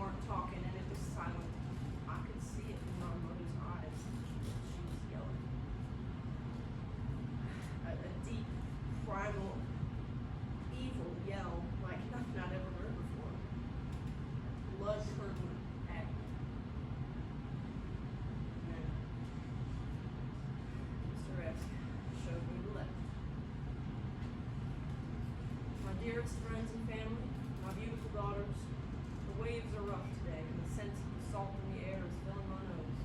weren't talking, and it was silent. I could see it in our mother's eyes. She was yelling. A deep, primal, evil yell like nothing I'd ever heard before. Blood-curdling agony. And then Mr. X showed me the letter. My dearest friends and family, my beautiful daughters, the waves are rough today, and the scent of the salt in the air is filling my nose.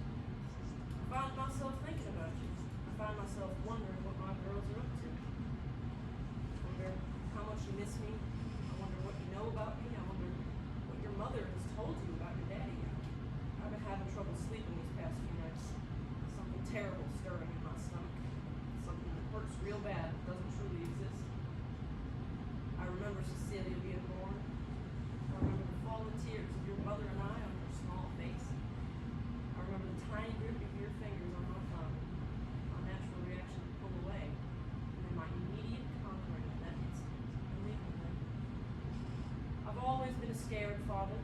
I find myself thinking about you. I find myself wondering what my girls are up to. I wonder how much you miss me. I wonder what you know about me. I wonder what your mother has told you about your daddy. I've been having trouble sleeping these past few nights. Something terrible stirring in my stomach. Something that hurts real bad but doesn't truly exist. I remember Cecilia being born. I remember the fallen tears of your mother and I on her small face. I remember the tiny grip of your fingers on my thumb. My natural reaction to pull away. And then my immediate conquering at that instant and leaving them. I've always been a scared father.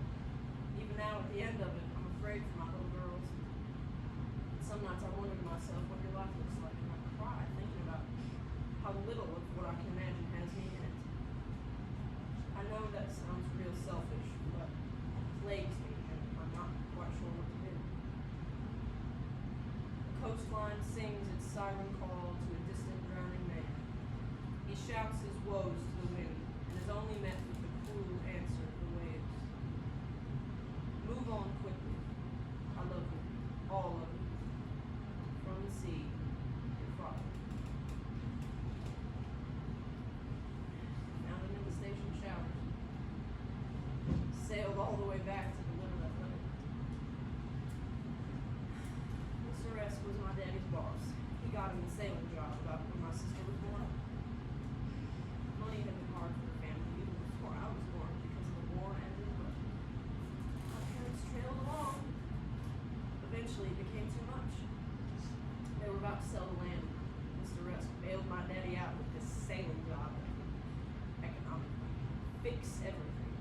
Even now at the end of it, I'm afraid for my little girls. Some nights I wonder to myself what your life looks like, and I cry thinking about how little of what I can imagine has me in it. I know that sounds real selfish, but it plagues me, and I'm not quite sure what to do. The coastline sings its siren call to a distant drowning man. He shouts his woes to the wind, and is only met with the cruel answer of the waves. Move on quickly. I love you, all of you. From the sea, your father. Found him in the station showers. Sailed all the way back to deliver that letter. Mr. S was my daddy's boss. He got him the sailing job about when my sister was born. Money had been hard for the family even before I was born because of the war ended, but my parents trailed along. Eventually it became too much. They were about to sell the land. Mr. Rusk bailed my daddy out with this sailing job that would economically fix everything.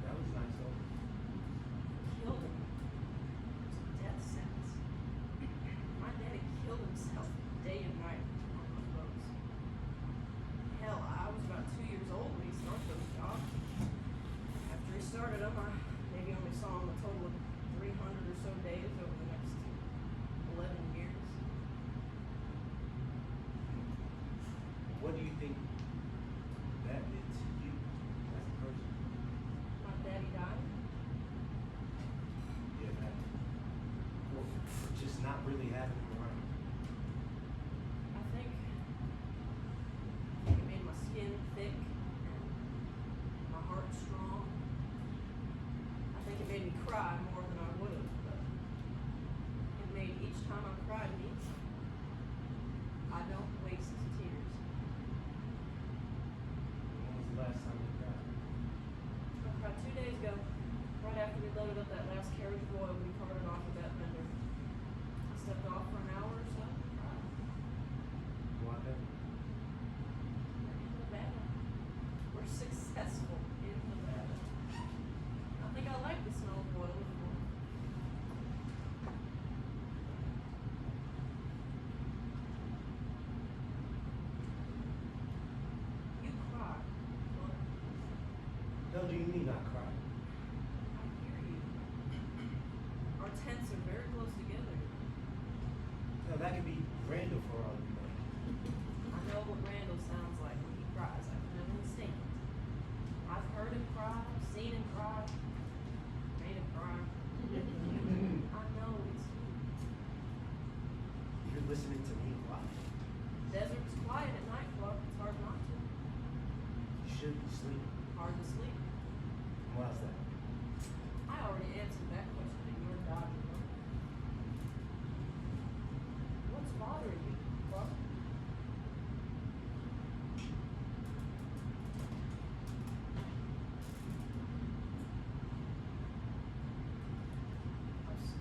That was nice though. Killed him. It was a death sentence. My daddy killed himself day and night on those boats. Hell, I was about 2 years old when he started those jobs. After he started them, I maybe only saw him a total of 300 or so days over the next 11 years. What do you think that did to you as a person? My daddy died. Yeah, that. Or for just not really having him around. I think it made my skin thick and my heart strong. I think it made me cry more than I would have, but it made each time I cried mean something. I don't waste tears. When was the last time you cried? I cried 2 days ago, right after we loaded up that last carriage of oil we carted off with that vendor. I stepped off for an hour or so and cried. Why then? We're in Nevada. We're successful in Nevada. I think I like the smell of oil anymore. You cry, but No, do you mean not cry? I hear you. Our tents are very close together. No, that could be Randall for all you know. I know what Randall sounds like when he cries. I can never mistake it. I've heard him cry, I've seen him cry, made him cry. I know it's you. You're listening to me a lot. Desert is quiet at night, Clark. It's hard not to. You should be sleeping. Hard to sleep. Why's that? I already answered that question and you're dodging them. What's bothering you, Clark?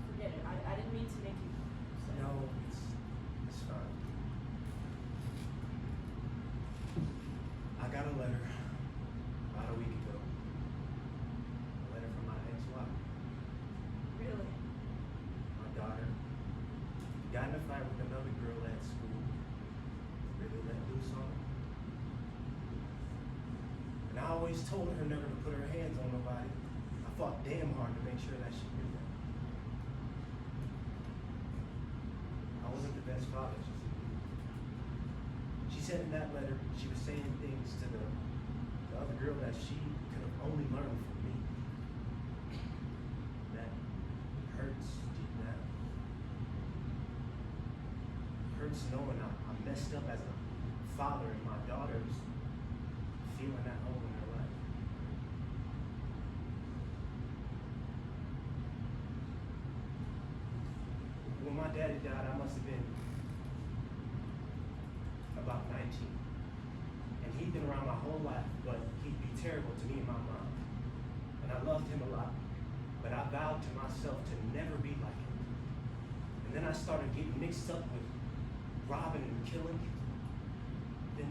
Forget it. I didn't mean to make you say. No, it's fine. I got a letter about a week ago. just told her never to put her hands on nobody. I fought damn hard to make sure that she knew that. I wasn't the best father, she said. She said in that letter she was saying things to the other girl that she could have only learned from me. That hurts deep down. Hurts knowing I messed up as a father and my daughter's feeling that hole in her life. When my daddy died, I must have been about 19. And he'd been around my whole life, but he'd be terrible to me and my mom. And I loved him a lot, but I vowed to myself to never be like him. And then I started getting mixed up with robbing and killing. Then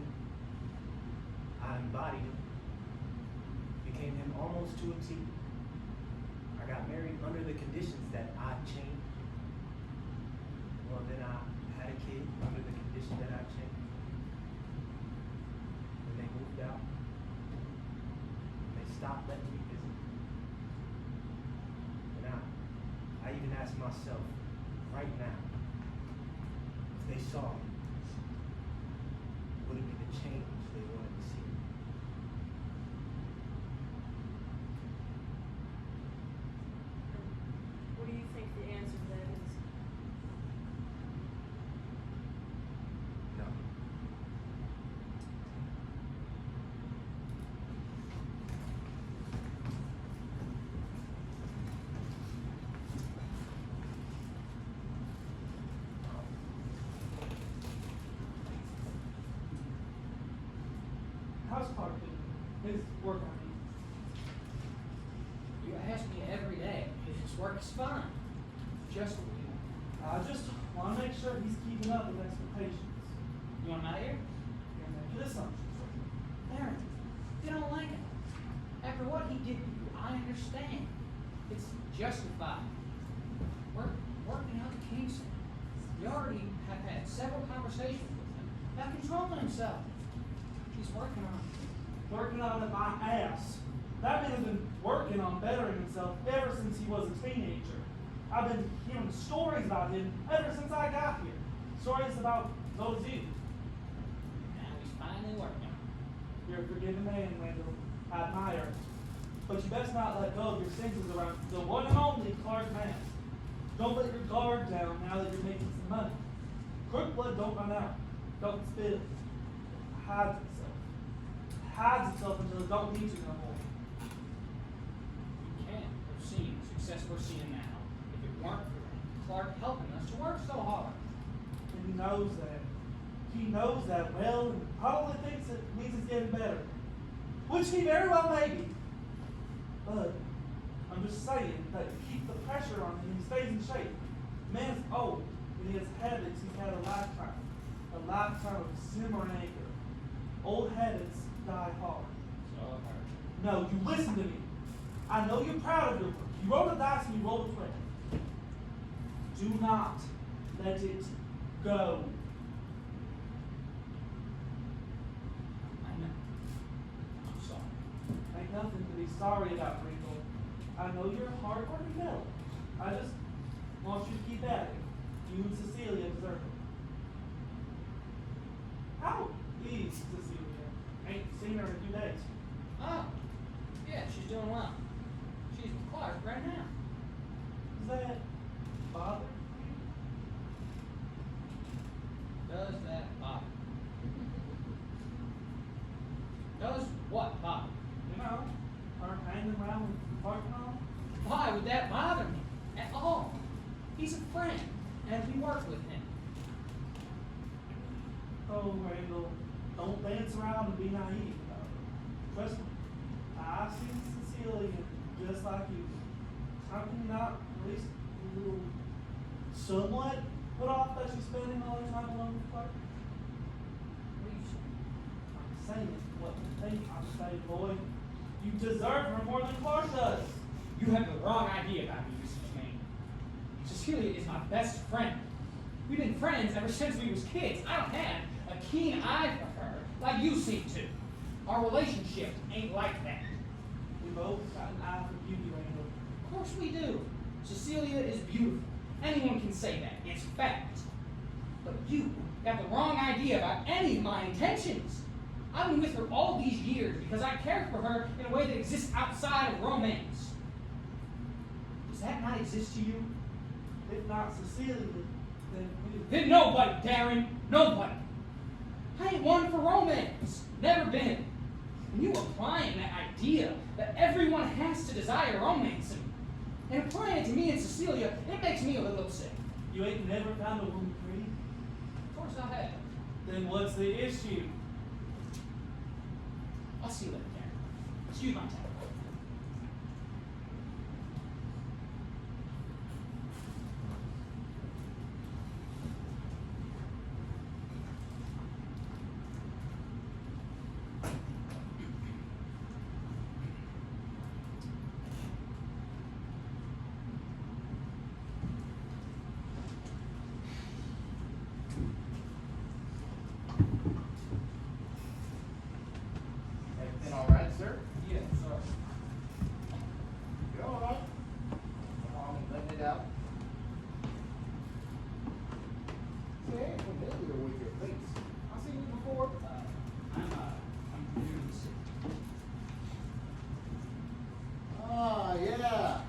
I embodied him, became him almost to a T. I got married under the conditions that I changed. Well, then I had a kid under the condition that I changed. When they moved out, they stopped letting me visit. And I even asked myself, right now, if they saw me, would it be the change they wanted to see? What do you think the answer to that is? No. How's Clark doing? His work on me. You ask me every day. His work is fine. Just what you want. I just want to make sure he's keeping up with expectations. You want him out of here? You're making assumptions. Aaron, you don't like him. After what he did to you, I understand. It's justified. We're working out the kinks. You already have had several conversations with him about controlling himself. He's working on it. Working on it my ass. That man has been working on bettering himself ever since he was a teenager. I've been hearing stories about him ever since I got here. Stories about Josie. Now he's finally working on it. You're a forgiving man, Randall. I admire it. But you best not let go of your senses around the one and only Clark Mass. Don't let your guard down now that you're making some money. Crook blood don't run out. Don't spill. It hides itself. It hides itself until it don't need you no more. We can't have seen the success we're seeing now if it weren't for Clark helping us to work so hard. And he knows that. He knows that well and probably thinks it means it's getting better. Which he very well may be. But I'm just saying that to keep the pressure on him, he stays in shape. Man's old, and he has habits he's had a lifetime. A lifetime of simmering anger. Old habits die hard. So I've heard. No, you listen to me. I know you're proud of your work. You roll the dice and you roll the 20. Do not let it go. I know. I'm sorry. Ain't nothing to be sorry about, Rico. I know you're a hard-working fellow. I just want you to keep at it. You and Cecilia deserve it. How is Cecilia? Ain't seen her in a few days. Oh, yeah, she's doing well. She's with Clark right now. Does that bother you? Does that bother? Does what bother? You know, her hanging around with Clark and all? Why would that bother me at all? He's a friend, and we work with him. Oh, Randall, don't dance around and be naive about it. Trust me, I've seen Cecilia just like you. How can you not at least a little somewhat put off that she's spending all her time alone with Clark? What are you saying? I'm saying what you think I'm saying, boy. You deserve her more than Clark does. You have the wrong idea about me, Mrs. Maine. Cecilia is my best friend. We've been friends ever since we was kids. I don't have a keen eye for her like you seem to. Our relationship ain't like that. both got an eye for beauty, Randall. Of course we do. Cecilia is beautiful. Anyone can say that. It's fact. But you got the wrong idea about any of my intentions. I've been with her all these years because I care for her in a way that exists outside of romance. Does that not exist to you? If not Cecilia, then we... Then nobody, Darren. Nobody. I ain't one for romance. Never been. And you applying that idea that everyone has to desire romance and applying it to me and Cecilia, it makes me a little upset. You ain't never found a woman pretty? Of course I have. Then what's the issue? I'll see you later, Darren. Excuse my time. Everything all right, sir? Yeah, sorry. You all right? Come on, letting it out. See, I ain't familiar with your face. I've seen you before. I'm new to the city. Ah, yeah.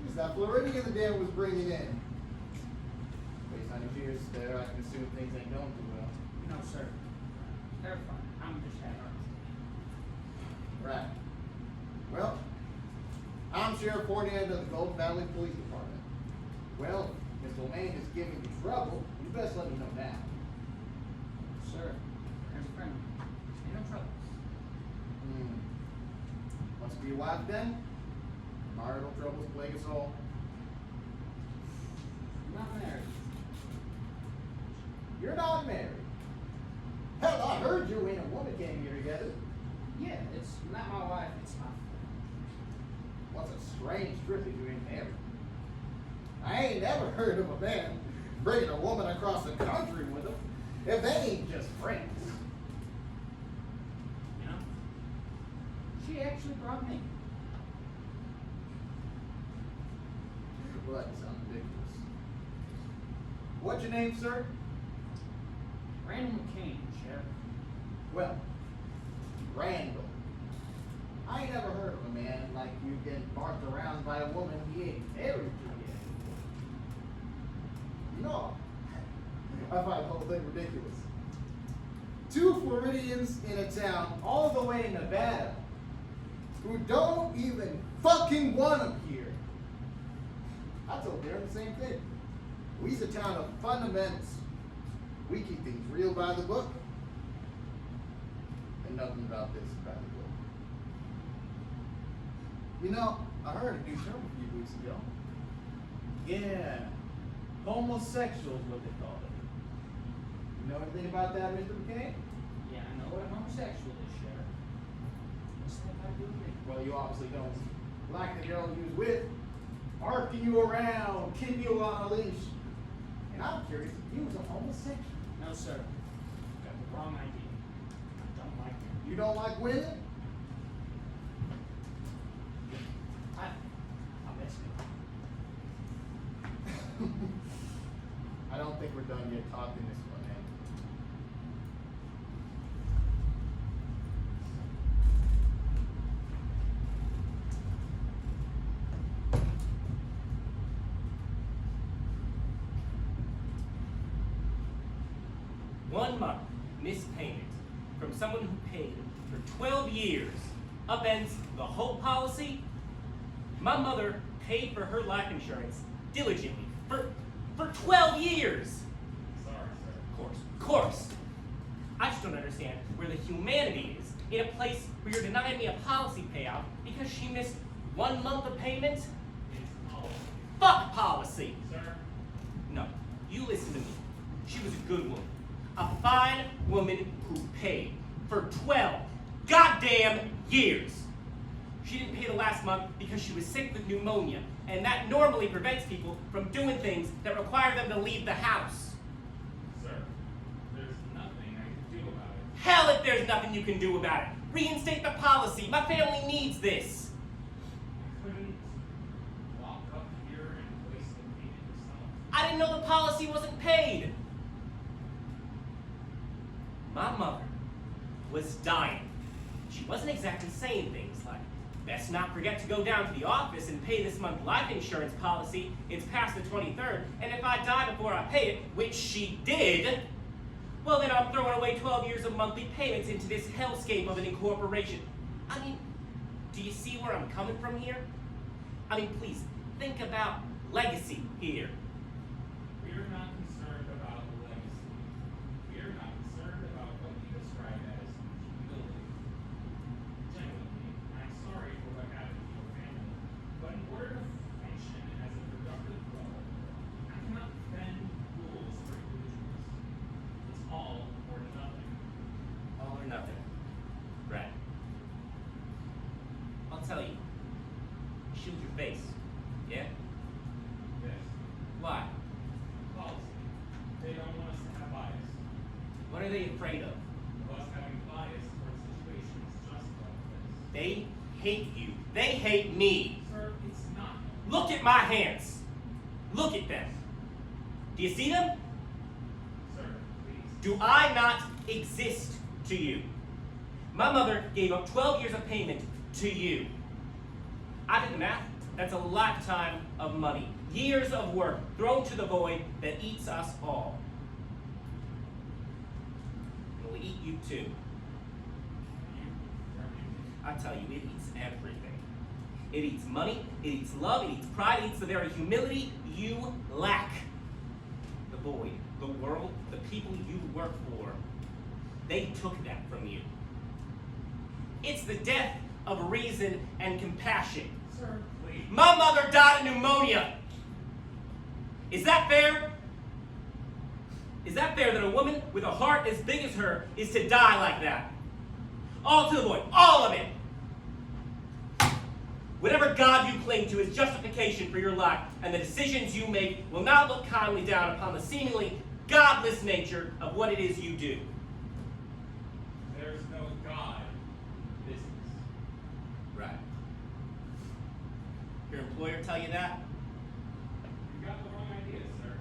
Who's that Floridian the dad was bringing in? Based on your ears there, I can assume things ain't going too well. No, sir. They're fine. I'm just having Right. Well, I'm Sheriff Fordham of the Golden Valley Police Department. Well, if Mr. Lane is giving you trouble, you best let me know now. Sir, there's a friend. Ain't no trouble. Must be your wife then? Marital troubles plague us all. I'm not married. You're not married. Hell, I heard you and a woman came here together. Yeah, it's not my wife, it's my friend. What's a strange trip if you ain't married? I ain't never heard of a man bringing a woman across the country with him if they ain't just friends. You know? She actually brought me. Well, that sounds ridiculous. What's your name, sir? Randall McCain, Sheriff. Well, Randall. I ain't never heard of a man like you getting barked around by a woman he ain't married to yet. You know, I find the whole thing ridiculous. Two Floridians in a town all the way in Nevada who don't even fucking want them here. I told Darren the same thing. We's a town of fundamentals. We keep things real by the book. And nothing about this is by the book. You know, I heard a new term a few weeks ago. Yeah, homosexual is what they call it. You know anything about that, Mr. McCain? Yeah, I know what a homosexual is, Sheriff. What's that got to do with me? Well, you obviously don't like the girl you was with, arcing you around, keeping you on a leash. And I'm curious if you was a homosexual. No, sir. Got the wrong idea. I don't like her. You don't like women? I'll bet you. I don't think we're done yet talking this one, man. One month missed payment from someone who paid for 12 years upends the whole policy. My mother paid for her life insurance diligently for 12 years. Sorry, sir. Of course. I just don't understand where the humanity is in a place where you're denying me a policy payout because she missed 1 month of payment. It's policy. Fuck policy. Sir? No, you listen to me. She was a good woman. A fine woman who paid for 12 goddamn years. She didn't pay the last month because she was sick with pneumonia, and that normally prevents people from doing things that require them to leave the house. Sir, there's nothing I can do about it. Hell if there's nothing you can do about it. Reinstate the policy. My family needs this. didn't know the policy wasn't paid. My mother was dying. She wasn't exactly saying things like, best not forget to go down to the office and pay this month's life insurance policy. It's past the 23rd, and if I die before I pay it, which she did, well then I'm throwing away 12 years of monthly payments into this hellscape of an incorporation. I mean, do you see where I'm coming from here? I mean, please, think about legacy here. We're not concerned about legacy. We are not concerned about what you describe as humility. Genuinely, I'm sorry for what happened to your family, but in order to function as a productive couple, I cannot bend rules for individuals. It's all or nothing. All or nothing. Right. I'll tell you. Shield your face. Yeah? Yes. Why? Policy. They don't want us to have bias. What are they afraid of? Of us having bias towards situations just like this. They hate you. They hate me. Sir, it's not. Look at my hands. Look at them. Do you see them? Sir, please. Do I not exist to you? My mother gave up 12 years of payment to you. I did the math. That's a lifetime of money. Years of work thrown to the void that eats us all. It will eat you too. I tell you, it eats everything. It eats money, it eats love, it eats pride, it eats the very humility you lack. The void, the world, the people you work for, they took that from you. It's the death of reason and compassion. Sir, please. My mother died of pneumonia. Is that fair? Is that fair that a woman with a heart as big as her is to die like that? All to the void, all of it. Whatever God you cling to is justification for your life, and the decisions you make will not look kindly down upon the seemingly godless nature of what it is you do. There's no God business. Right. Your employer tell you that? You got the wrong idea, sir.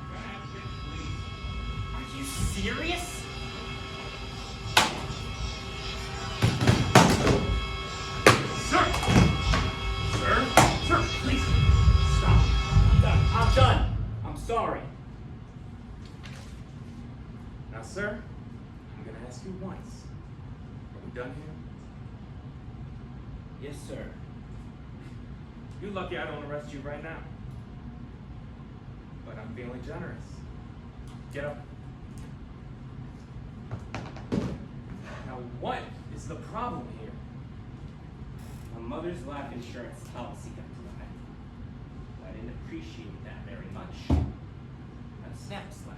You're gonna have to get the police. Are you serious? Sir! Sir? Sir, please! Stop. I'm done. I'm sorry. Now, sir, I'm going to ask you once. Are we done here? Yes, sir. You're lucky I don't arrest you right now. But I'm feeling generous. Get up. Now, what is the problem here? My mother's life insurance policy got denied. I didn't appreciate that very much. I snapped slap.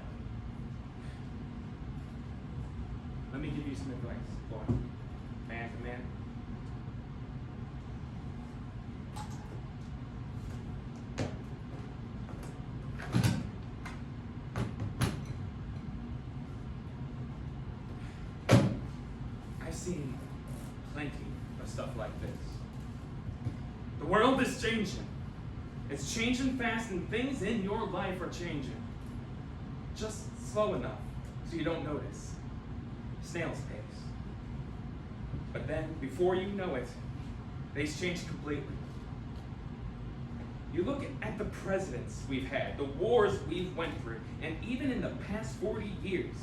Let me give you some advice, boy. Man to man. I've seen plenty of stuff like this. The world is changing. It's changing fast, and things in your life are changing. Just slow enough so you don't notice. Snail's pace. But then, before you know it, they's changed completely. You look at the presidents we've had, the wars we've went through, and even in the past 40 years,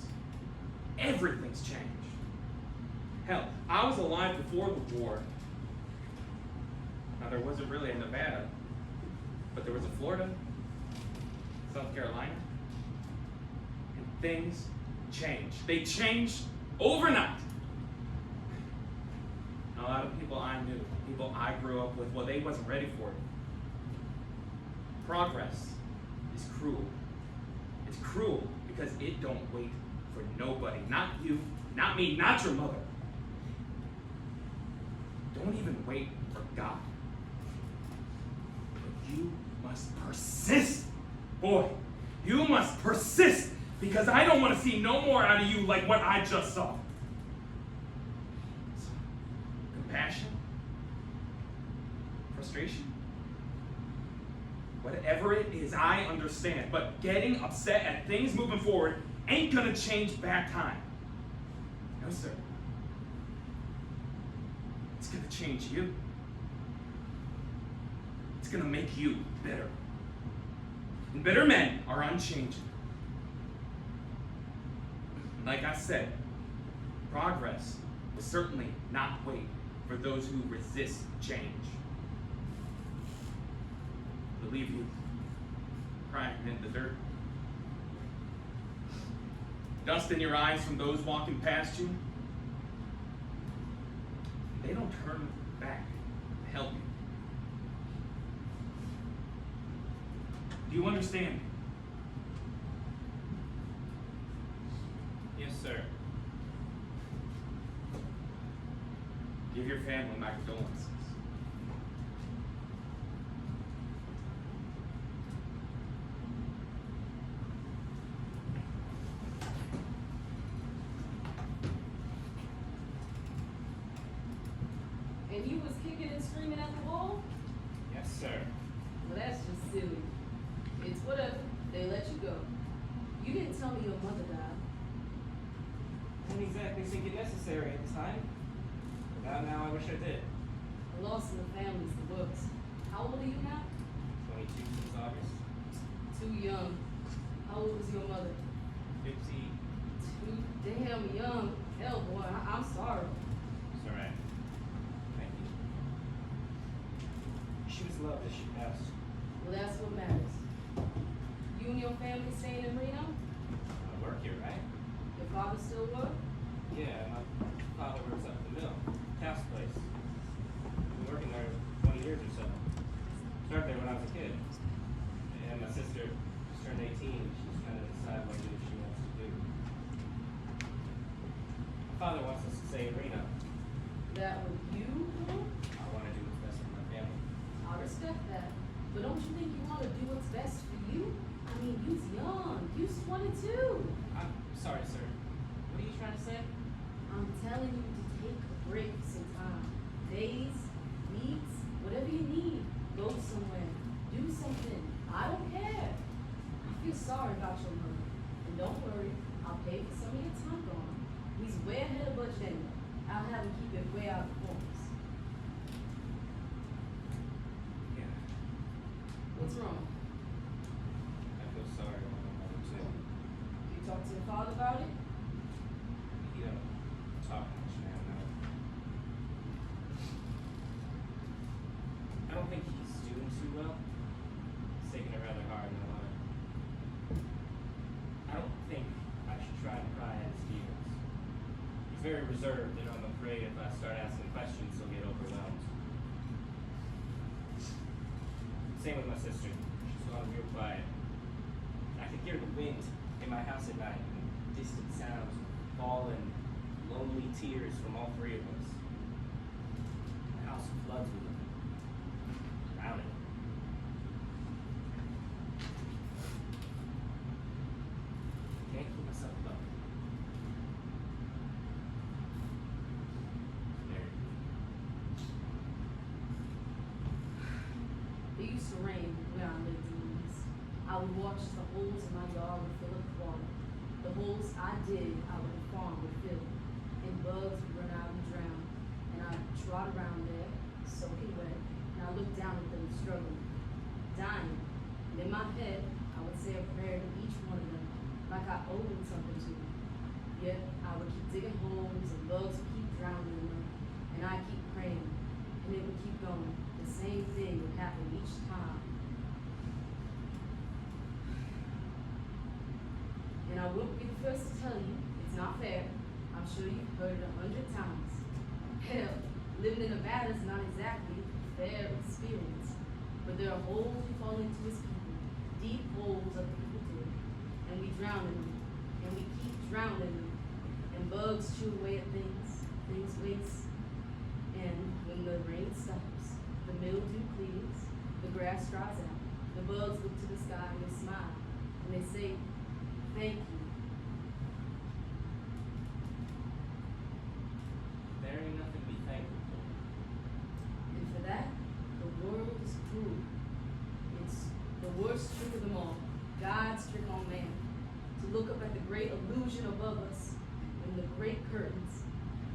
everything's changed. Hell, I was alive before the war. Now, there wasn't really a Nevada, but there was a Florida, South Carolina, and things changed. They changed overnight. A lot of people I knew, people I grew up with, well, they wasn't ready for it. Progress is cruel. It's cruel because it don't wait for nobody. Not you, not me, not your mother. Don't even wait for God. But you must persist. Boy, you must persist, because I don't want to see no more out of you like what I just saw. Compassion? Frustration? Whatever it is, I understand. But getting upset at things moving forward ain't gonna change bad time. No, sir. It's gonna change you. It's gonna make you better. And better men are unchanging. Like I said, progress will certainly not wait for those who resist change. They'll leave you crying in the dirt. Dust in your eyes from those walking past you. They don't turn back to help you. Do you understand me? Yes, sir. Give your family my condolences. And you was kicking and screaming at the wall? Yes, sir. Well, that's just silly. It's whatever. They let you go. You didn't tell me your mother died. I didn't exactly think it necessary at the time. But now I wish I did. A loss in the family's the worst. How old are you now? 22 since August. Too young. How old was your mother? 50. Too damn young. Hell, boy, I'm sorry. It's alright. Thank you. She was loved as she passed. Well, that's what matters. You and your family staying in Reno? I work here, right? Your father still work? Yeah, my father works up at the mill. Calf's place. Been working there 20 years or so. Started there when I was a kid. And my sister just turned 18. She's trying to decide what it is she wants to do. My father wants us to stay in Reno. That what you want? I want to do what's best for my family. I respect that. But don't you think you want to do what's best for you? I mean, you's young. You's 22. I'm sorry, sir. What are you trying to say? I'm telling you to take a break for some time. Days, weeks, whatever you need. Go somewhere. Do something. I don't care. I feel sorry about your mother. And don't worry, I'll pay for some of your time gone. We's way ahead of budget anyway. I'll have him keep it way out of the corners. Yeah. What's wrong? I feel sorry about my mother too. You talk to your father about it? He don't talk much now, no. I don't think he's doing too well. He's taking it rather hard in my life. I don't think I should try to pry at his feelings. He's very reserved, and I'm afraid if I start asking questions, he'll get overwhelmed. Same with my sister. She's gone real quiet. I could hear the wind in my house at night, and distant sounds, falling, lonely tears from all three of us. The house floods with them. Drowning. Can't keep myself up. There. It used to rain where I lived in East. I would watch the holes in my yard would fill up with water. The holes I did out of the farm would fill. And bugs would run out and drown. And I'd trot around there, soaking wet, and I looked down at them struggling, dying. And in my head, I would say a prayer to each one of them, like I owed them something to them. Yet I would keep digging holes and bugs would keep drowning in them. And I'd keep praying. And it would keep going. The same thing would happen each time. And I wouldn't be the first to tell you, it's not fair. I'm sure you've heard it 100 times. Hell, living in Nevada is not exactly a fair experience. But there are holes we fall into as people, deep holes other people dig. And we drown in them, and we keep drowning in them. And bugs chew away at things waste. And when the rain stops, the mildew clears, the grass dries out, the bugs look to the sky and they smile, and they say, thank you. There ain't nothing to be thankful for. And for that, the world is cruel. It's ocean above us and the great curtains,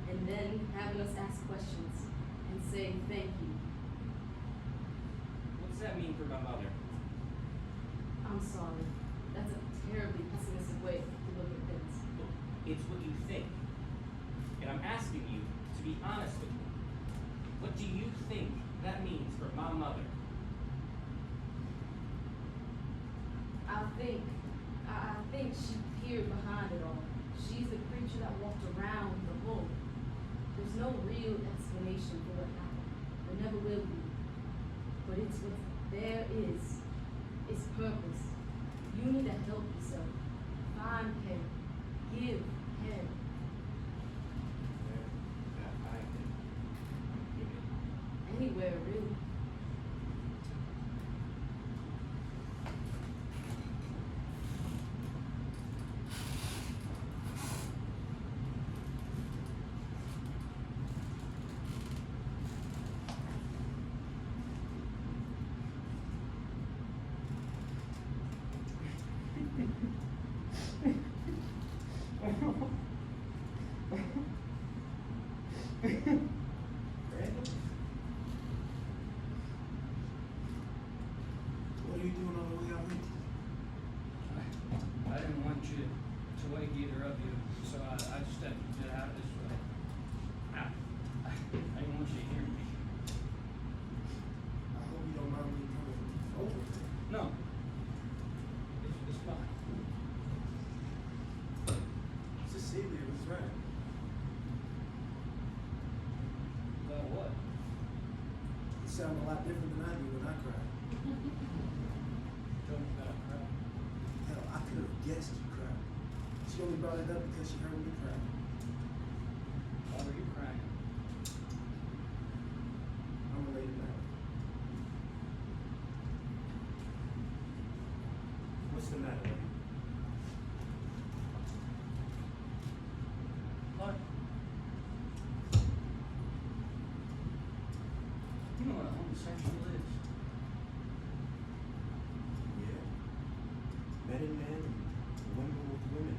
and then having us ask questions and say thank you. What does that mean for my mother? I'm sorry. That's a terribly pessimistic way to look at things. Look, it's what you think. And I'm asking you to be honest with me. What do you think that means for my mother? I think she peered behind it all. She's the creature that walked around the hole. There's no real explanation for what happened. There never will be. But it's what there is. It's purpose. You need to help yourself. Find care. Give care. That I can give it. Anywhere, really. Brandon? What are you doing on the way out here? I didn't want you to wake either of you, so I just had to get out of this way. I didn't want you to hear me. I hope you don't mind me coming over there. No. It's fine. Cecilia was right. About what? You sound a lot different than I do when I cry. Tell me about crap. Hell, I could have guessed you cried. She only brought it up because she heard me cry. Why were you crying? I'm related now. What's the matter, lady? What? You know what a homosexual is? Yeah. Men and men, women with women.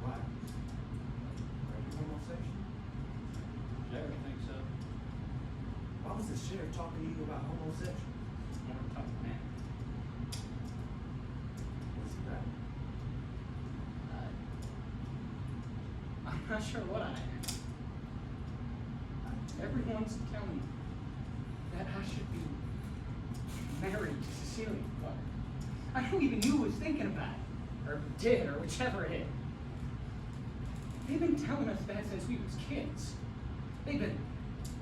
Why? Are you homosexual? Did you ever think so? Why was the sheriff talking to you about homosexual? More tough man. What's the matter? I'm not sure what I am. Everyone's telling me that I should be married to Cecilia, but I don't even know who was thinking about it, or did, or whichever it is. They've been telling us that since we was kids. They've been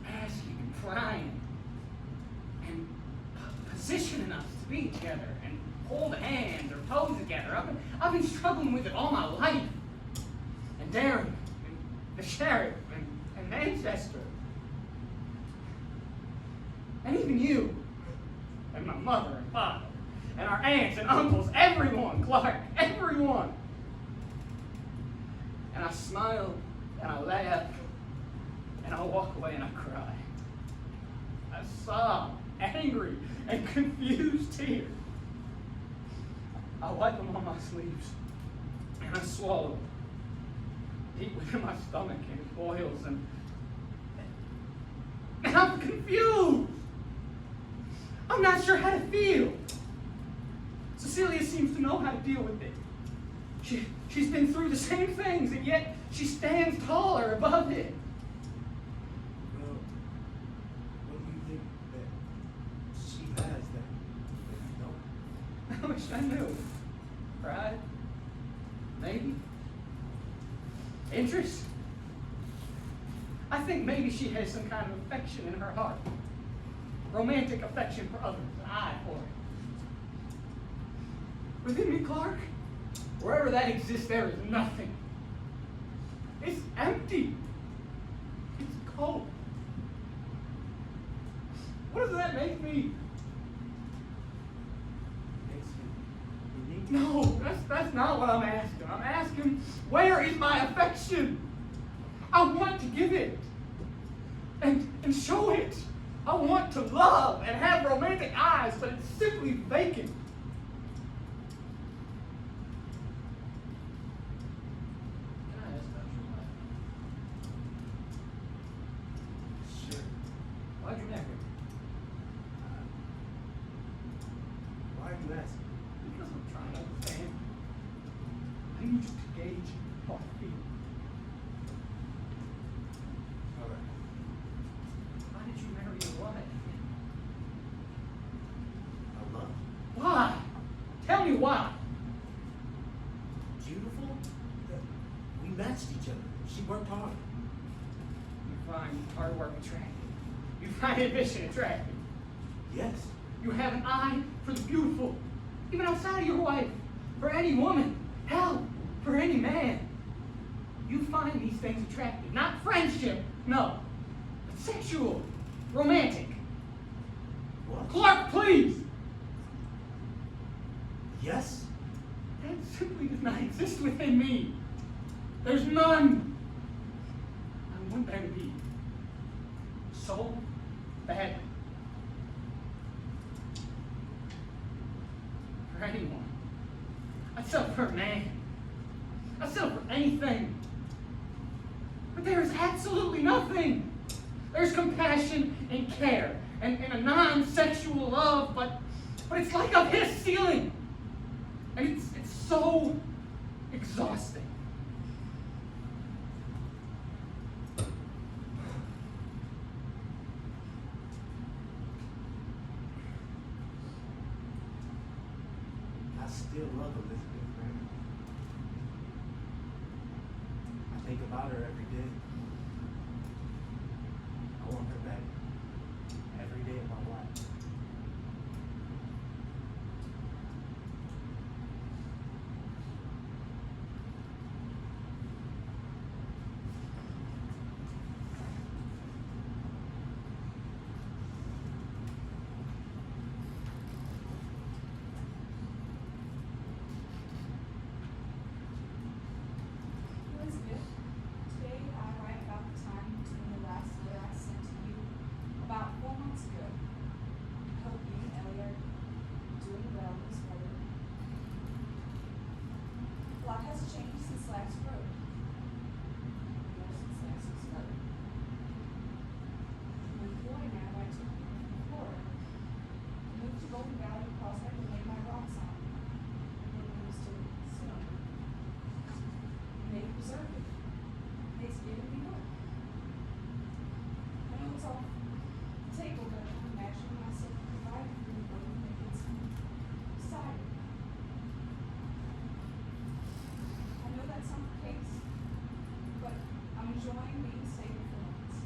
asking and prying and positioning us to be together and hold hands or pose together. I've been struggling with it all my life. And Darren, and the sheriff, and Manchester, and even you, and my mother and father, and our aunts and uncles, everyone, Clark, everyone. And I smile, and I laugh, and I walk away and I cry. I sob, angry and confused tears. I wipe them on my sleeves, and I swallow deep within my stomach, and it boils, and I'm confused. I'm not sure how to feel. Cecilia seems to know how to deal with it. She's been through the same things, and yet she stands taller above it. Well, what do you think that she has that you don't? I wish I knew. Pride? Maybe? Interest? I think maybe she has some kind of affection in her heart. Romantic affection for others, an eye for it. Within me, Clark, wherever that exists, there is nothing. It's empty. It's cold. What does that make me? Makes you unique. No, that's not what I'm asking. I'm asking, where is my affection? I want to give it and show it. I want to love and have romantic eyes, but it's simply vacant. why. Beautiful? We matched each other. She worked hard. You find hard work attractive. You find ambition attractive. Yes. You have an eye for the beautiful, even outside of your wife, for any woman, hell, for any man. You find these things attractive, not friendship, no, but sexual, romantic. What? Clark, please! Yes? That simply does not exist within me. There's none. I want there to be. So badly. For anyone. I'd settle for a man. I'd settle for anything. But there is absolutely nothing. There's compassion and care and a non-sexual love, but it's like I've hit a ceiling. And it's so exhausting. I still love Elizabeth, Graham. I think about her every day. I want her back every day of my life. Elizabeth, today I write about the time between the last letter I sent to you about 4 months ago. I hope you and Ellie are doing well this weather. A lot has changed since last wrote. More since last was letter. When Floyd and I took you from Florida, I moved to Golden Valley because I could lay my rocks on. And then we was still snow. And they preserved it. It's given me work. I know it's off the table, but I'm imagining myself providing for the burden that gets decided. I know that's not the case, but I'm enjoying being stable for once.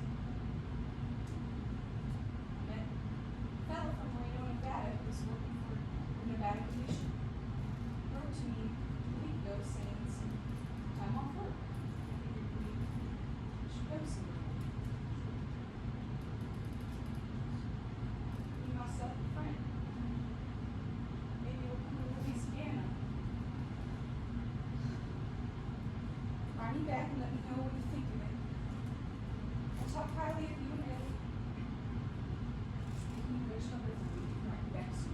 I met a fellow from Reno, Nevada, who was working for the Nevada Commission. Wrote to me a week ago saying some time off work. I figured we should go somewhere. Me, myself, and a friend. Maybe we'll come to Louisiana. Write me back and let me know what you think of it. I'll talk highly of you and Ellie. Speaking of which, I'll write you back soon.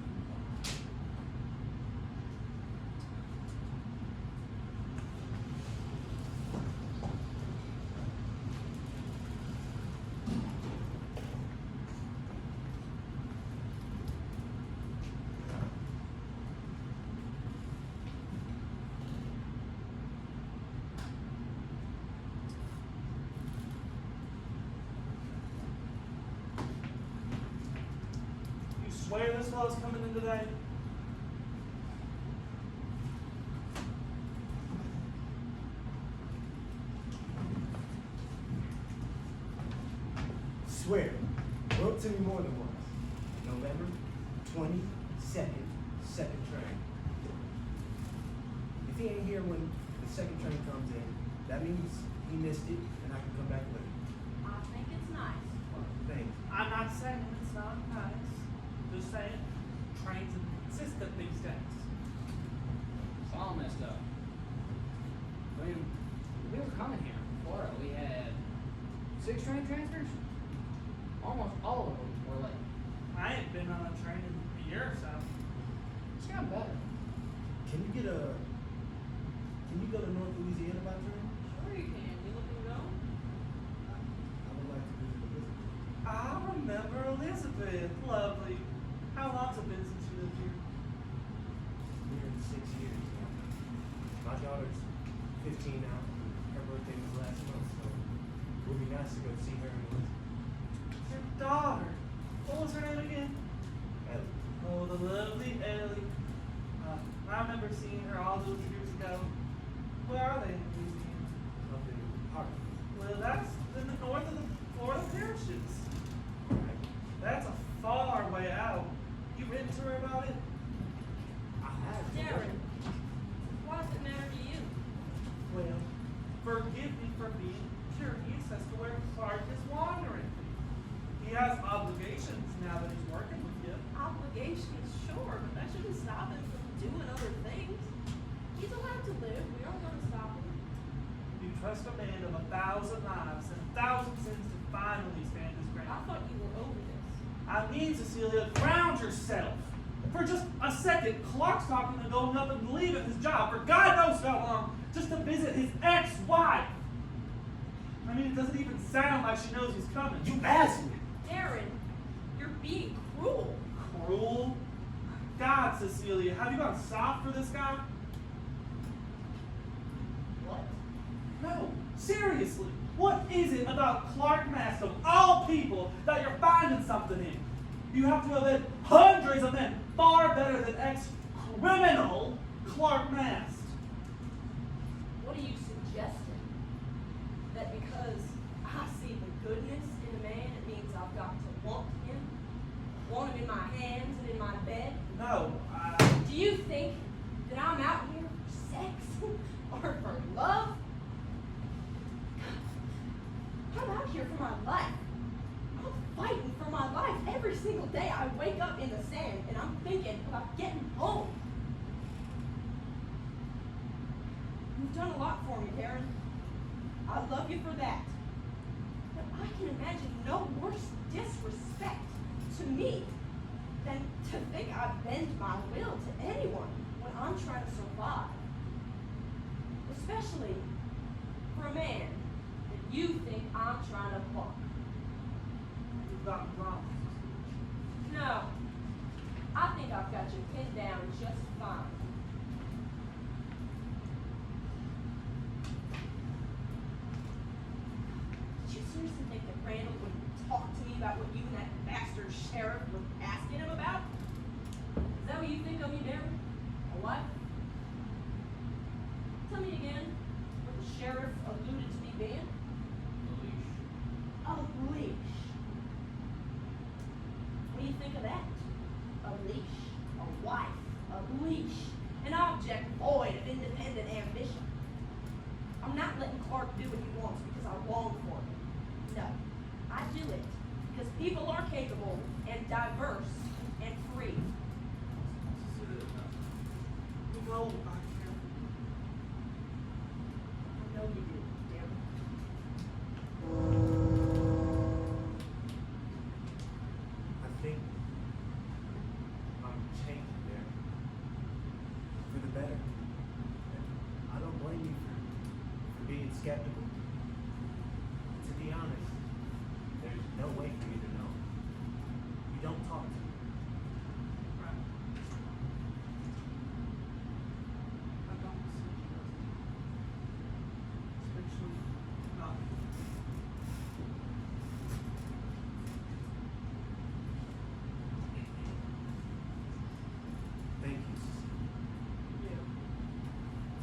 You swear this fellow's coming in today? Swear. Wrote to me more than once. November 22nd, second train. If he ain't here when the second train comes in, that means he missed it and I can come back later. I think it's nice. Thanks. I'm not saying it's not nice. Just saying, trains are consistent these days. It's all messed up. I mean, we were coming here from Florida. We had 6 train transfers. Almost all of them were late. I ain't been on a train in a year or so. It's gotten better. Can you go to North Louisiana by train? Sure you can. You looking to go? I would like to visit Elizabeth. I remember Elizabeth. Lovely. How long's it been since you lived here? Here in 6 years. My daughter's 15 now. Her birthday was last month, so it would be nice to go see her and Elizabeth. Your daughter. What was her name again? Ellie. Oh, the lovely Ellie. I I remember seeing her all those years ago. Where are they in Louisiana? Up in Hartford. Well, that's in the north of the Florida parishes. Right? That's a far way out. You written to her about it? I have. Darren, why does it matter to you? Well, forgive me for being curious as to where Clark is wandering. He has obligations now that he's working with you. Obligations, sure, but that shouldn't stop him from doing other things. He's allowed to live. We aren't going to stop him. You trust a man of 1,000 lives and 1,000 sins to finally stand his I ground. thought you were over this. I mean, Cecilia, ground yourself. For just a second, Clark's talking to going up and leaving his job for God knows how long just to visit his ex-wife. I mean, it doesn't even sound like she knows he's coming. You asked me. Darren, you're being cruel. Cruel? God, Cecilia, have you gone soft for this guy? What? No, seriously. What is it about Clark Mast of all people that you're finding something in? You have to have had hundreds of men far better than ex-criminal Clark Mast. What are you suggesting? That because I see the goodness in a man, it means I've got to want him? Want him in my hands and in my bed? No, Do you think that I'm out here for sex or for love? I'm out here for my life. I'm fighting for my life. Every single day I wake up in the sand and I'm thinking about getting home. You've done a lot for me, Darren. I love you for that. But I can imagine no worse disrespect to me than to think I bend my will to anyone when I'm trying to survive. Especially for a man that you think I'm trying to fuck. you've gotten wrong. No, I think I've got you pinned down just fine. Did you seriously think that Randall wouldn't talk to me about what you and that bastard sheriff were asking him about? Is that what you think of me, Darren? A what? Tell me again what the sheriff alluded to me being. A leash. What do you think of that? A leash, a wife, a leash, an object void of independent ambition. I'm not letting Clark do what he wants because I long for him. No, I do it because people are capable and diverse and free. You know, I can't. I know you do, Darren. I think I'm changing there for the better. And I don't blame you for being skeptical. To be honest, there's no way for me to know. You don't talk to me. Right. I don't see you. Especially not. Thank you, Cecilia. Yeah.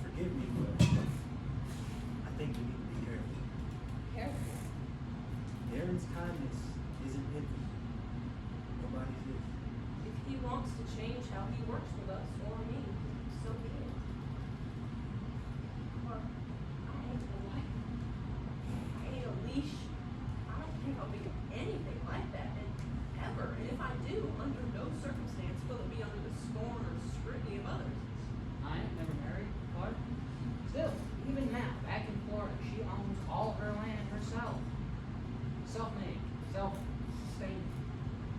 Forgive me, but I think we need to be careful. Careful. Darren's kindness isn't empty. Nobody's is. If he wants to change how he works with us or me, so be it. But I ain't a wife. I ain't a leash. I don't think I'll be anything like that, and ever. And if I do, under no circumstance will it be under the scorn or scrutiny of others. I ain't never married, Clark. Still, even now, back in Florida, she owns all her land herself. Self-made, self-sustaining.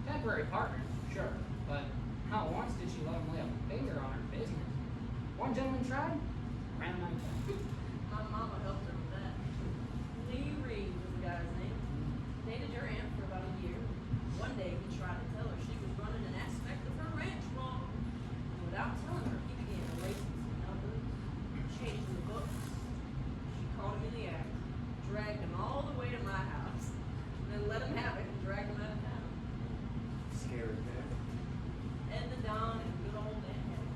Temporary partner, sure, but not once did she let him lay a finger on her business. One gentleman tried, ran him out of town. My mama helped her with that. Lee Reed was the guy's name. Dated your aunt for about a year. One day he tried to tell her she was running an aspect of her ranch wrong. And without telling her, he began erasing some numbers, changing the books. She caught him in the act, dragged him all the way to my house, and then let him have it and dragged him out of town. Scary, man. Ed the Don and good old Aunt Hetty.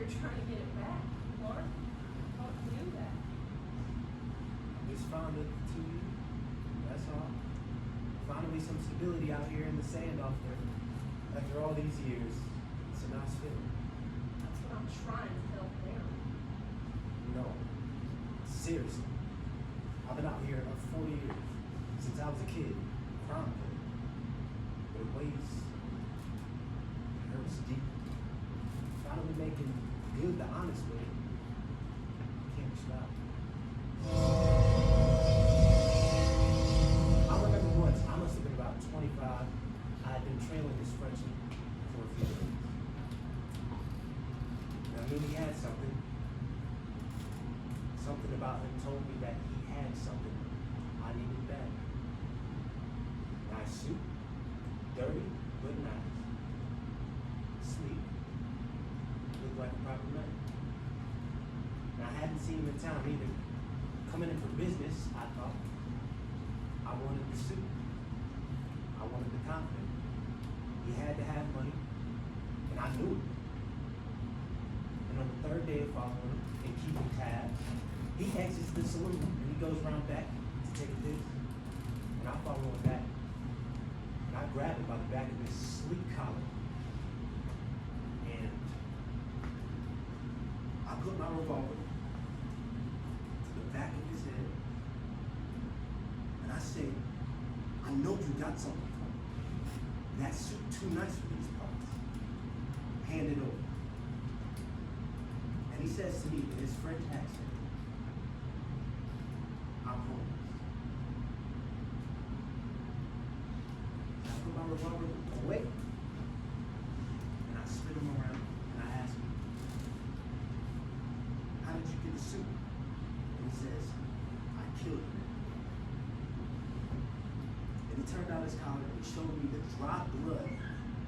you're trying to get it back, Mark. I thought you knew that. Just found it 2 years. That's all. Finally some stability out here in the sand off there. After all these years, it's a nice feeling. That's what I'm trying to tell Darren. No. Seriously. I've been out here 40 years. Since I was a kid. Crime kid. But it weighs. It hurts deep. Finally making good the honest way. Can't be stopped. I remember once, I must have been about 25, I had been trailing this Frenchman for a few days. And I knew he had something. Something about him told me that he had something I needed back. Nice suit, dirty, but nice. Sleek, looked like a proper man. And I hadn't seen him in town either. Coming in for business, I thought. I wanted the suit. I wanted the confidence. He had to have money, and I knew it. And on the third day of following him and keeping tabs, he exits the saloon and he goes around back to take a piss. And I follow him back. And I grab him by the back of his sleek collar. And I put my revolver to the back of his head. And I say, I know you got something for me. That suit too nice for these parts. Hand it over. And he says to me in his French accent, I'm homeless. And I put my revolver away. And I spin him around and I ask him, how did you get the suit? And he says, I killed him. And he turned out his collar and he showed me the dry blood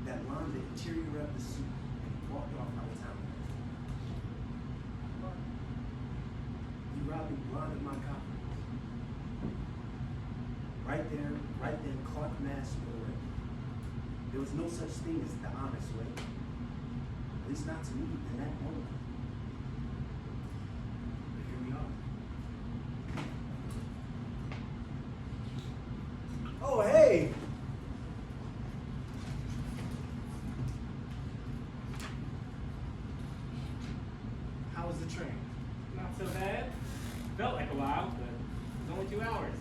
that lined the interior of the suit, and he walked off out of town. He robbed me blind of my confidence. Right there, right then, Clark Mass went away. There was no such thing as the honest way. At least not to me in that moment. But here we are. Oh, hey! How was the train? Not so bad. Felt like a while, but it was only 2 hours.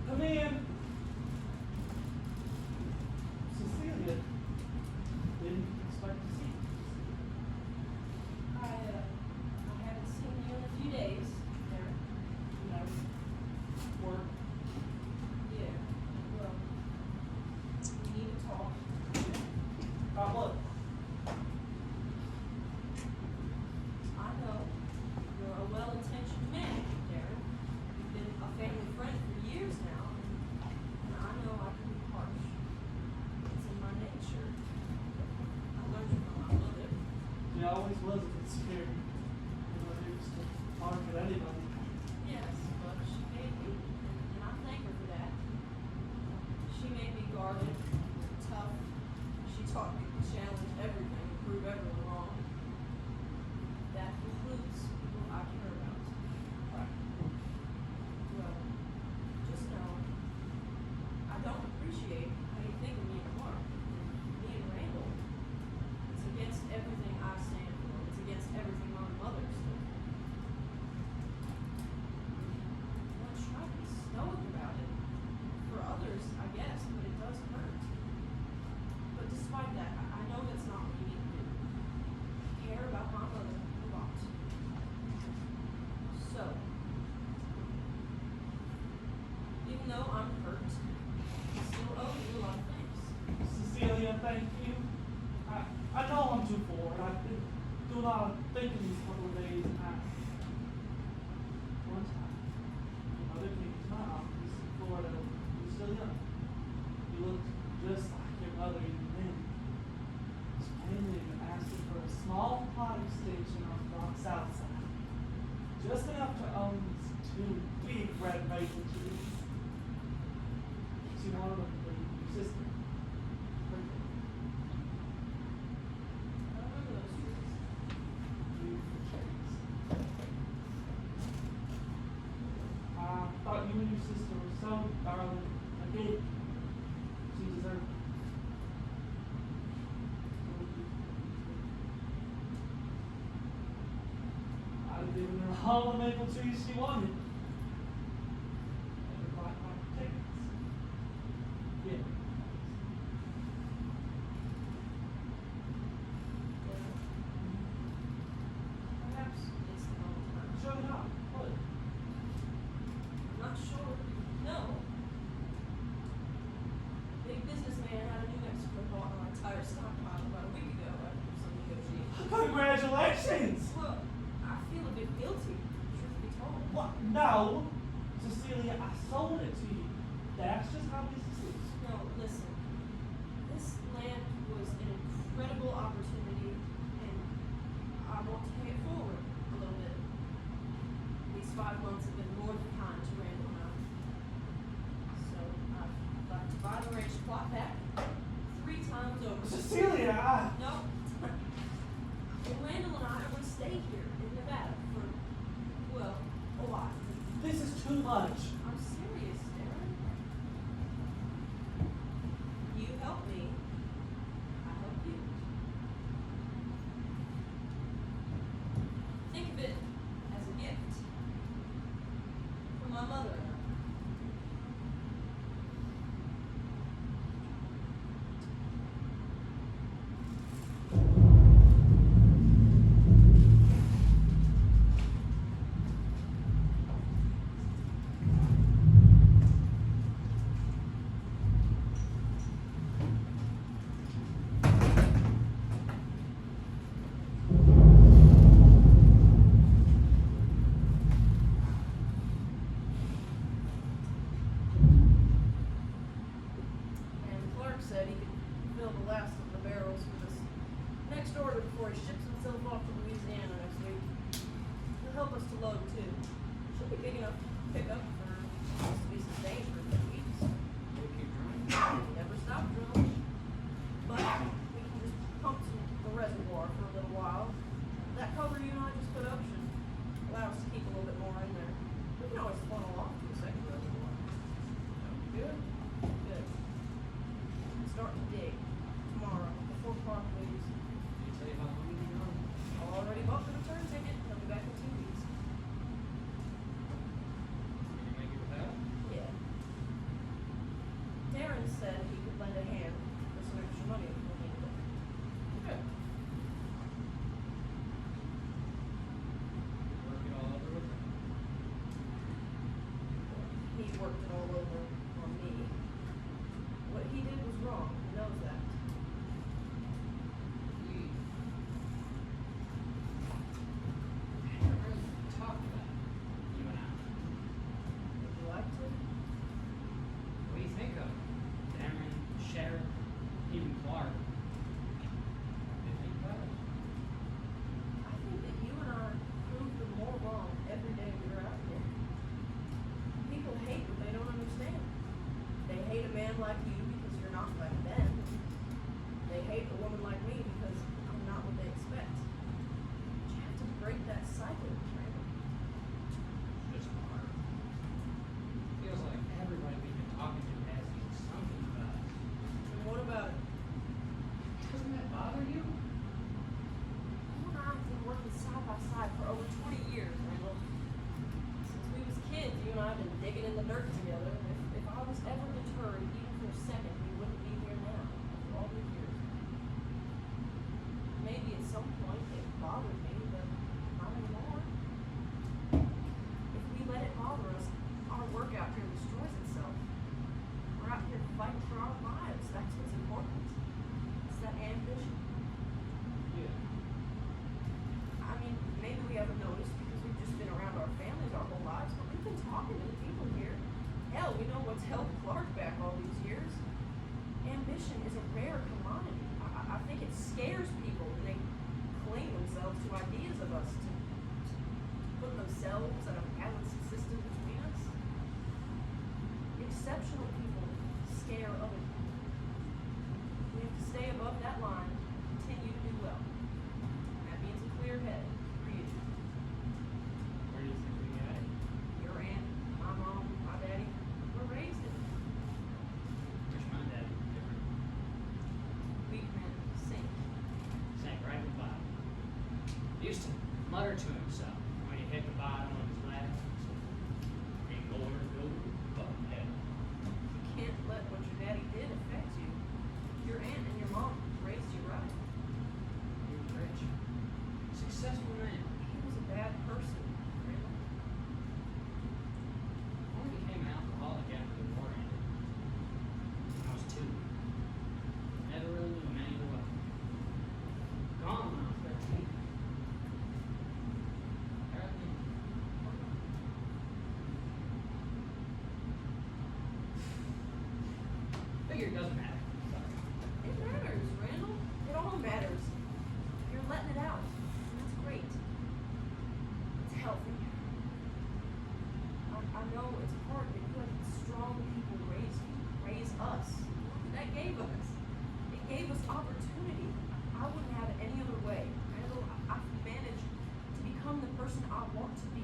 Come in. Cecilia. Didn't expect to see you. I haven't seen you in a few days, Darren. You know, work. Yeah, well, we need to talk. About what? I know you're a well-intentioned man, Darren. You've been a family friend for years now, and I know I can be harsh. It's in my nature. I learned it from my mother. She always was a bit scared. You know, they used to argue with anybody. Yes, but she made me, and I thank her for that. She made me guarded, tough. She taught me to challenge everything, prove everyone wrong. That includes people I care about. Well, just know, I don't appreciate how you think of me and Mark, me and Randall. It's against everything I stand for. It's against everything my mother stood for. just enough to own these two big red maple trees. She wanted them for your sister. I remember those trees. Beautiful trees. I thought you and your sister were so darling. I did. She deserved it. I'd have given her all the maple trees she wanted. And her black tickets. Yeah. Perhaps it's the wrong time. Show it off. What? I'm not sure. No. Big businessman out of New Mexico bought our entire stockpile about a week ago after some negotiations. Congratulations! Well, I feel a bit guilty, truth be told. What? No, Cecilia, I sold it to you. That's just how business is. No, listen. This land was an incredible opportunity, and I want to pay it forward a little bit. These 5 months have been more than kind to Randall and I. So I'd like to buy the ranch plot back 3 times over. Cecilia, No. Randall and I are going to stay here in Nevada for, well, a while. this is too much. I'm serious, Darren. You help me, I help you. Think of it as a gift from my mother and I. And Clark said he could fill the last of the barrels with this next order before he ships himself off to Louisiana next week. He'll help us to load too. Should be big enough to pick up for us to be sustained for a few weeks. We'll keep trying. Never stop drilling. But we can just pump to the reservoir for a little while. That cover you and I just put up should allow us to keep a little bit more in there. We can always funnel off to a second reservoir. Good? Good. Start to dig tomorrow before Clark leaves. Did he tell you how long you been gone? Already bought the return ticket. He'll be back in 2 weeks. Can you make it without? Yeah. Darren said he could lend a hand for some extra money if we needed it. Good. Work it all over with him. He worked it all over on me. What he did was wrong. He knows that. We haven't really talked about it, you and I. Would you like to? What do you think of Darren, Sheriff, even Clark? What do you think about it? I think that you and I proved them more wrong every day we were out here. People hate what they don't understand. They hate a man like you because you're not like them. They hate a woman like me because I'm not what they expect. But you have to break that cycle, Randall. Just hard. Feels like everybody we've been talking to has something about it. And what about it? Doesn't that bother you? You and I have been working side by side for over 20 years, Randall. Since we was kids, you and I have been digging in the dirt together. If I was ever deterred, even for a second, we wouldn't be here now, after all these years. Maybe at some point it bothered me, but not anymore. If we let it bother us, our work out here destroys itself. We're out here fighting for our lives. That's what's important. It's that ambition. Yeah. I mean, maybe we haven't noticed because we've just been around our families our whole lives, but we've been talking to the people here. Hell, we know what's held Clark know it's hard, but you had strong people raise us. That gave us. It gave us opportunity. I wouldn't have it any other way. Randall, I've managed to become the person I want to be.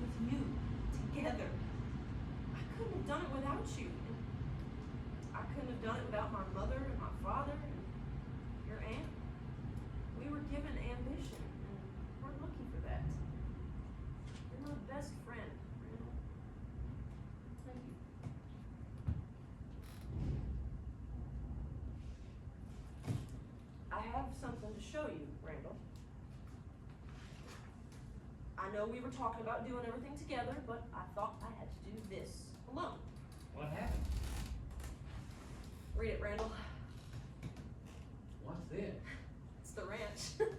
With you, together. I couldn't have done it without you. And I couldn't have done it without my mother and my father and your aunt. We were given ambition, and we're looking for that. You're my best friend, Randall. Thank you. I have something to show you, Randall. I know we were talking about doing everything together, but I thought I had to do this alone. What happened? Read it, Randall. What's this? It's the ranch.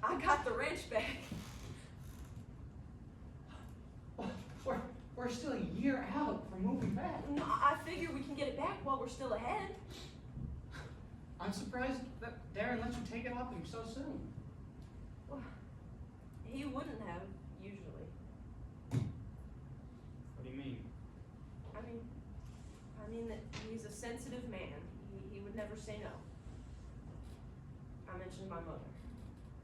I got the ranch back. We're still a year out from moving back. No, I figure we can get it back while we're still ahead. I'm surprised that Darren let you take it off him so soon. Well, he wouldn't have, usually. What do you mean? I mean that he's a sensitive man. He would never say no. I mentioned my mother.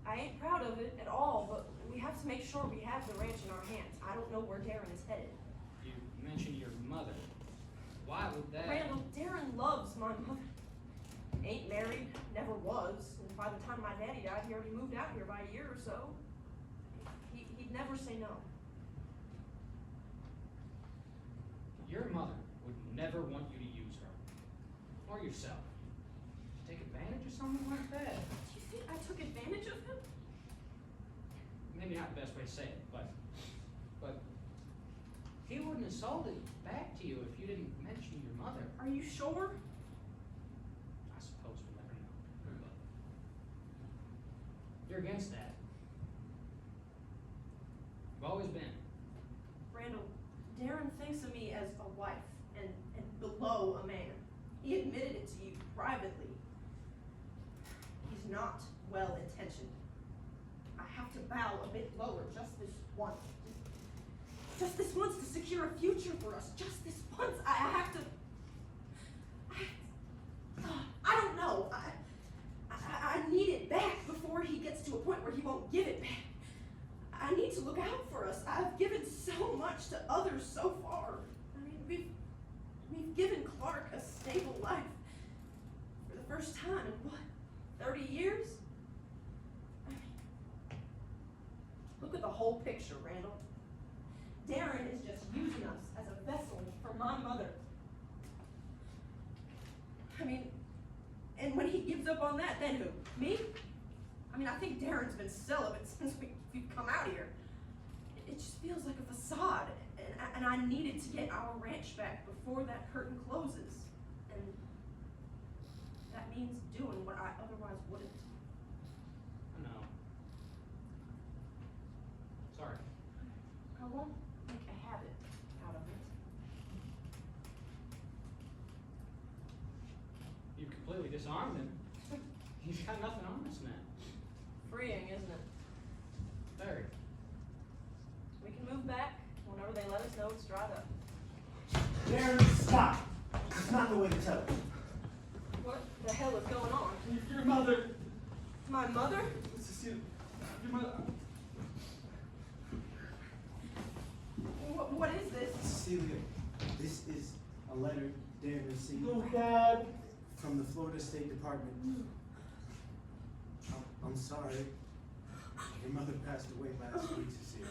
I ain't proud of it at all, but we have to make sure we have the ranch in our hands. I don't know where Darren is headed. You mentioned your mother. Why would that? Randall, Darren loves my mother. Ain't married, never was. And by the time my daddy died, he already moved out here by a year or so. He'd never say no. Your mother would never want you to use her. Or yourself. Take advantage of someone like that. You think I took advantage of him? Maybe not the best way to say it, but he wouldn't have sold it back to you if you didn't mention your mother. Are you sure? I suppose we'll never know. But you're against that. You've always been. Randall, Darren thinks of me as a wife and below a man. He admitted it to you privately. He's not well-intentioned. I have to bow a bit lower just this once. Just this once to secure a future for us. Just this once. I have to... I don't know. I need it back before he gets to a point where he won't give it back. I need to look out for us. I've given so much to others so far. I mean, we've given Clark a stable life for the first time in what, 30 years? I mean, look at the whole picture, Randall. Darren is just using us as a vessel for my mother. I mean, and when he gives up on that, then who? Me? I mean, I think Darren's been celibate since we've come out here. It just feels like a facade, and I needed to get our ranch back before that curtain closes. And that means doing what I otherwise wouldn't. I know. Sorry. I won't make a habit out of it. You've completely disarmed him. He's got nothing on this man. Freeing, isn't it? Very. We can move back whenever they let us know it's dried up. Darren, stop! It's not the way to tell it. What the hell is going on? Your mother. My mother? This is you. Your mother. What is this? Celia, this is a letter Darren received Oh, Dad. from the Florida State Department. I'm sorry. Your mother passed away last week, Cecilia.